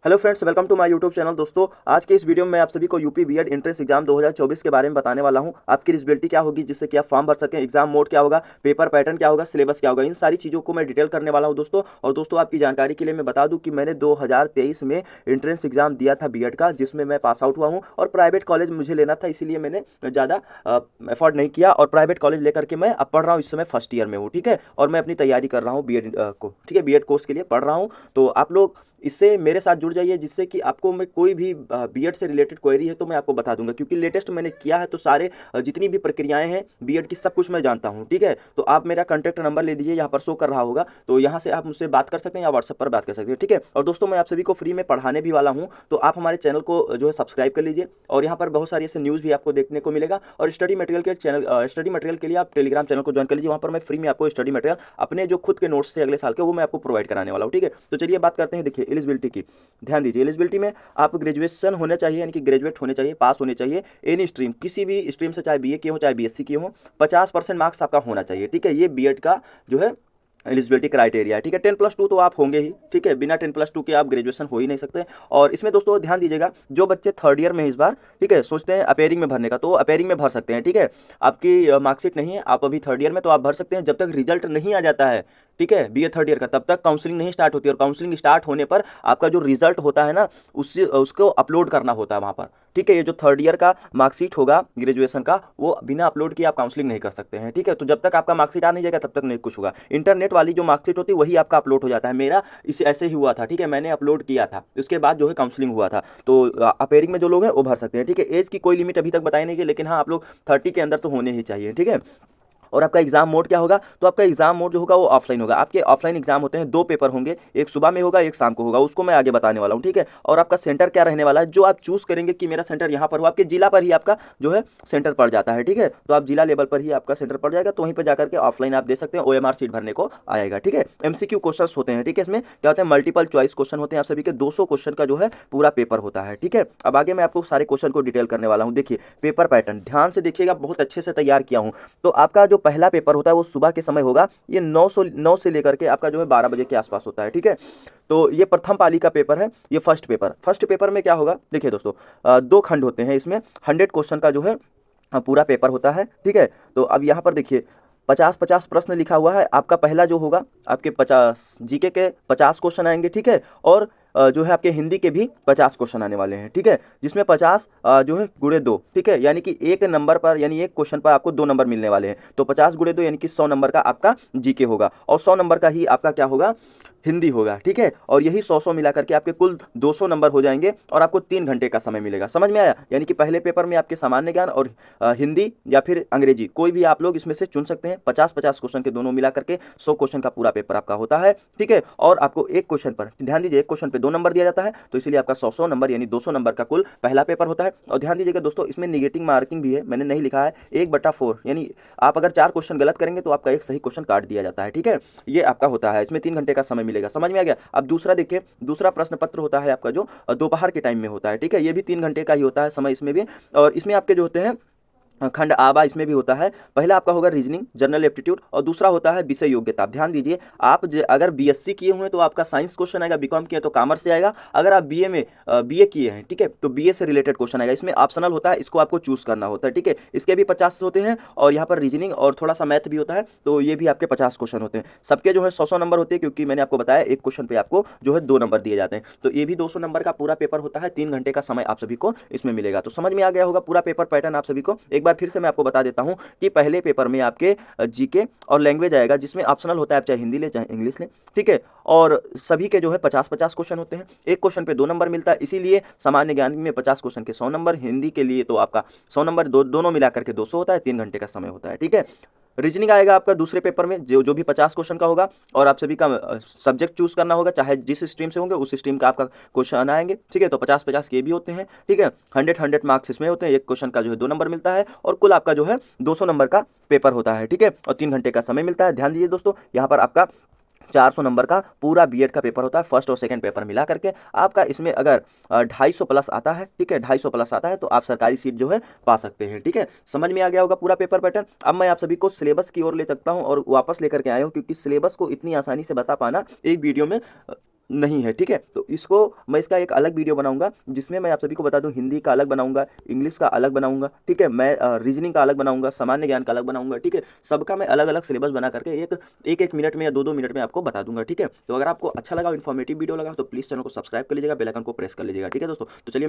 Hello friends, welcome to my YouTube channel. दोस्तों, आज के इस वीडियो में मैं आप सभी को यूपी बीएड एंट्रेंस एग्जाम 2024 के बारे में बताने वाला हूं। आपकी एलिजिबिलिटी क्या होगी जिससे कि आप फॉर्म भर सकें, एग्जाम मोड क्या होगा, पेपर पैटर्न क्या होगा, सिलेबस क्या होगा, इन सारी चीज़ों को मैं डिटेल करने वाला हूं दोस्तों। और दोस्तों, आपकी जानकारी के लिए मैं बता दूं कि मैंने 2023 में एंट्रेंस एग्जाम दिया था बीएड का, जिसमें मैं पास आउट हुआ हूँ। और प्राइवेट कॉलेज मुझे लेना था, इसीलिए मैंने ज़्यादा एफर्ट नहीं किया और प्राइवेट कॉलेज लेकर के मैं अब पढ़ रहा हूँ। इस समय फर्स्ट ईयर में हूँ, ठीक है। और मैं अपनी तैयारी कर रहा हूँ बीएड को, ठीक है, बीएड कोर्स के लिए पढ़ रहा हूँ। तो आप लोग इससे मेरे साथ जुड़ जाइए, जिससे कि आपको मैं कोई भी बीएड से रिलेटेड क्वेरी है तो मैं आपको बता दूंगा, क्योंकि लेटेस्ट मैंने किया है। तो सारे जितनी भी प्रक्रियाएं हैं बीएड की, सब कुछ मैं जानता हूं, ठीक है। तो आप मेरा कॉन्टैक्ट नंबर ले लीजिए, यहाँ पर शो कर रहा होगा, तो यहाँ से आप मुझसे बात कर सकते हैं या व्हाट्सएप पर बात कर सकते हैं, ठीक है। और दोस्तों, मैं आप सभी को फ्री में पढ़ाने भी वाला हूँ, तो आप हमारे चैनल को जो है सब्सक्राइब कर लीजिए। और यहाँ पर बहुत सारी ऐसे न्यूज़ भी आपको देखने को मिलेगा। और स्टडी मटेरियल के लिए आप टेलीग्राम चैनल को ज्वाइन कर लीजिए। वहाँ पर मैं फ्री में आपको स्टडी मटेरियल अपने जो खुद के नोट्स से अगले साल के, वो मैं आपको प्रोवाइड कराने वाला हूँ, ठीक है। तो चलिए बात करते हैं। देखिए, एलिजिबिलिटी की ध्यान दीजिए। एलिजिबिलिटी में आप ग्रेजुएशन होना चाहिए, यानी कि ग्रेजुएट होने चाहिए, पास होने चाहिए एनी स्ट्रीम, किसी भी स्ट्रीम से, चाहे बीए किए हो चाहे बीएससी किए हो। 50% मार्क्स आपका होना चाहिए, ठीक है। ये बीएड का जो है एलिजिबिलिटी क्राइटेरिया है, ठीक है। 10+2 तो आप होंगे ही, ठीक है। बिना 10+2 के आप ग्रेजुएशन हो ही नहीं सकते। और इसमें दोस्तों ध्यान दीजिएगा, जो बच्चे थर्ड ईयर में इस बार, ठीक है, सोचते हैं अपेयरिंग में भरने का, तो अपेयरिंग में भर सकते हैं, ठीक है। आपकी मार्कशीट नहीं है, आप अभी थर्ड ईयर में, तो आप भर सकते हैं। जब तक रिजल्ट नहीं आ जाता है, ठीक है, बीए थर्ड ईयर का, तब तक काउंसलिंग नहीं स्टार्ट होती है। और काउंसलिंग स्टार्ट होने पर आपका जो रिजल्ट होता है ना, उसको अपलोड करना होता है वहाँ पर, ठीक है। ये जो थर्ड ईयर का मार्कशीट होगा ग्रेजुएशन का, वो बिना अपलोड किए आप काउंसलिंग नहीं कर सकते हैं, ठीक है। तो जब तक आपका मार्कशीट आ नहीं जाएगा तब तक नहीं कुछ होगा। इंटरनेट वाली जो मार्कशीट होती है वही आपका अपलोड हो जाता है। मेरा इसे ऐसे ही हुआ था, ठीक है। मैंने अपलोड किया था, उसके बाद जो है काउंसलिंग हुआ था। तो अपेयरिंग में जो लोग हैं वो भर सकते हैं, ठीक है। एज की कोई लिमिट अभी तक बताई नहीं गई, लेकिन हाँ, आप लोग 30 के अंदर तो होने ही चाहिए, ठीक है। और आपका एग्जाम मोड क्या होगा, तो आपका एग्जाम मोड जो होगा वो ऑफलाइन होगा। आपके ऑफलाइन एग्जाम होते हैं, 2 पेपर होंगे, एक सुबह में होगा, एक शाम को होगा, उसको मैं आगे बताने वाला हूँ, ठीक है। और आपका सेंटर क्या रहने वाला है, जो आप चूज करेंगे कि मेरा सेंटर यहाँ पर हो, आपके जिला पर ही आपका जो है सेंटर पड़ जाता है, ठीक है। तो आप जिला लेवल पर ही आपका सेंटर पड़ जाएगा, तो वहीं पर जाकर के ऑफलाइन आप दे सकते हैं। ओएमआर सीट भरने को आएगा, ठीक है। एमसीक्यू क्वेश्चन होते हैं, ठीक है। इसमें क्या होता है, मल्टीपल चॉइस क्वेश्चन होते हैं। आप सभी के 200 क्वेश्चन का जो है पूरा पेपर होता है, ठीक है। अब आगे मैं आपको सारे क्वेश्चन को डिटेल करने वाला हूँ। देखिए, पेपर पैटर्न ध्यान से देखिएगा, बहुत अच्छे से तैयार किया हूँ। तो आपका जो पहला पेपर होता है वो सुबह के समय होगा। ये 9 से लेकर के आपका जो है 12 बजे के आसपास होता है, ठीक है। तो ये प्रथम पाली का पेपर है। ये फर्स्ट पेपर में क्या होगा, देखिए दोस्तों, 2 खंड होते हैं इसमें। 100 क्वेश्चन का जो है पूरा पेपर होता है, ठीक है। तो अब यहाँ पर देखिए, 50-50 प्रश्न लिखा हुआ है। आपका पहला जो होगा, आपके 50 जीके के 50 क्वेश्चन आएंगे, ठीक है। और जो है आपके हिंदी के भी 50 क्वेश्चन आने वाले हैं, ठीक है। जिसमें 50 जो है गुणे 2, ठीक है, यानी कि एक नंबर पर, यानी एक क्वेश्चन पर आपको 2 नंबर मिलने वाले हैं। तो 50 गुणे 2 यानी कि 100 नंबर का आपका जीके होगा, और 100 नंबर का ही आपका क्या होगा, हिंदी होगा, ठीक है। और यही 100 मिला करके आपके कुल 200 नंबर हो जाएंगे, और आपको 3 घंटे का समय मिलेगा। समझ में आया? यानी कि पहले पेपर में आपके सामान्य ज्ञान और हिंदी या फिर अंग्रेजी, कोई भी आप लोग इसमें से चुन सकते हैं। 50-50 क्वेश्चन के दोनों मिला करके 100 क्वेश्चन का पूरा पेपर आपका होता है, ठीक है। और आपको एक क्वेश्चन पर, ध्यान दीजिए, एक क्वेश्चन पे 2 नंबर दिया जाता है, तो इसीलिए आपका 100 नंबर यानी 200 नंबर का कुल पहला पेपर होता है। और ध्यान दीजिएगा दोस्तों, इसमें निगेटिव मार्किंग भी है, मैंने नहीं लिखा है। 1/4, यानी आप अगर 4 क्वेश्चन गलत करेंगे तो आपका एक सही क्वेश्चन काट दिया जाता है, ठीक है। ये आपका होता है, इसमें 3 घंटे का समय मिलेगा। समझ में आ गया? अब दूसरा देखिए, दूसरा प्रश्न पत्र होता है आपका जो दोपहर के टाइम में होता है, ठीक है। ये भी 3 घंटे का ही होता है समय इसमें भी। और इसमें आपके जो होते हैं खंड आबा, इसमें भी होता है। पहला आपका होगा रीजनिंग, जनरल एप्टीट्यूड, और दूसरा होता है विषय योग्यता। ध्यान दीजिए, आप अगर बीएससी किए हुए हैं तो आपका साइंस क्वेश्चन आएगा, बीकॉम किए हैं तो कॉमर्स से आएगा। अगर आप बीए किए हैं, ठीक है, तो बीए से रिलेटेड क्वेश्चन आएगा। इसमें ऑप्शनल होता है, इसको आपको चूज करना होता है, ठीक है। इसके भी 50 होते हैं, और यहाँ पर रीजनिंग और थोड़ा सा मैथ भी होता है, तो ये भी आपके 50 क्वेश्चन होते हैं। सबके जो है 100 नंबर होते हैं, क्योंकि मैंने आपको बताया एक क्वेश्चन पे आपको जो है 2 नंबर दिए जाते हैं। तो ये भी 200 नंबर का पूरा पेपर होता है। 3 घंटे का समय आप सभी को इसमें मिलेगा। तो समझ में आ गया होगा पूरा पेपर पैटर्न आप सभी को। एक बार फिर से मैं आपको बता देता हूं कि पहले पेपर में आपके जीके और लैंग्वेज आएगा, जिसमें ऑप्शनल होता है, आप चाहे हिंदी ले चाहे इंग्लिश ले, ठीक है। और सभी के जो है 50-50 क्वेश्चन होते हैं। एक क्वेश्चन पे 2 नंबर मिलता है, इसीलिए सामान्य ज्ञान में 50 क्वेश्चन के 100 नंबर, हिंदी के लिए तो आपका 100 नंबर, दोनों मिलाकर के 200 होता है। 3 घंटे का समय होता है, ठीक है। रीजनिंग आएगा आपका दूसरे पेपर में, जो जो भी 50 क्वेश्चन का होगा, और आप सभी का सब्जेक्ट चूज करना होगा, चाहे जिस स्ट्रीम से होंगे उस स्ट्रीम का आपका क्वेश्चन आएंगे, ठीक है। तो 50-50 के भी होते हैं, ठीक है। 100 मार्क्स इसमें होते हैं। एक क्वेश्चन का जो है 2 नंबर मिलता है, और कुल आपका जो है 200 नंबर का पेपर होता है, ठीक है। और 3 घंटे का समय मिलता है। ध्यान दीजिए दोस्तों, यहाँ पर आपका 400 नंबर का पूरा बीएड का पेपर होता है, फर्स्ट और सेकंड पेपर मिला करके। आपका इसमें अगर 250 प्लस आता है, ठीक है, 250 प्लस आता है, तो आप सरकारी सीट जो है पा सकते हैं, ठीक है। समझ में आ गया होगा पूरा पेपर पैटर्न। अब मैं आप सभी को सिलेबस की ओर ले सकता हूं, और वापस लेकर के आया हूं, क्योंकि सिलेबस को इतनी आसानी से बता पाना एक वीडियो में नहीं है, ठीक है। तो इसको मैं इसका एक अलग वीडियो बनाऊंगा जिसमें मैं आप सभी को बता दूं, हिंदी का अलग बनाऊंगा, इंग्लिश का अलग बनाऊंगा, ठीक है। मैं रीजनिंग का अलग बनाऊंगा, सामान्य ज्ञान का अलग बनाऊंगा, ठीक है। सबका मैं अलग अलग सिलेबस बना करके एक मिनट में या दो मिनट में आपको बता दूंगा, ठीक है। तो अगर आपको अच्छा लगा, इन्फॉर्मेटिव वीडियो लगा तो प्लीज़ चैनल को सब्सक्राइब कर लीजिएगा, बेल आइकन को प्रेस कर लीजिएगा, ठीक है दोस्तों। तो चलिए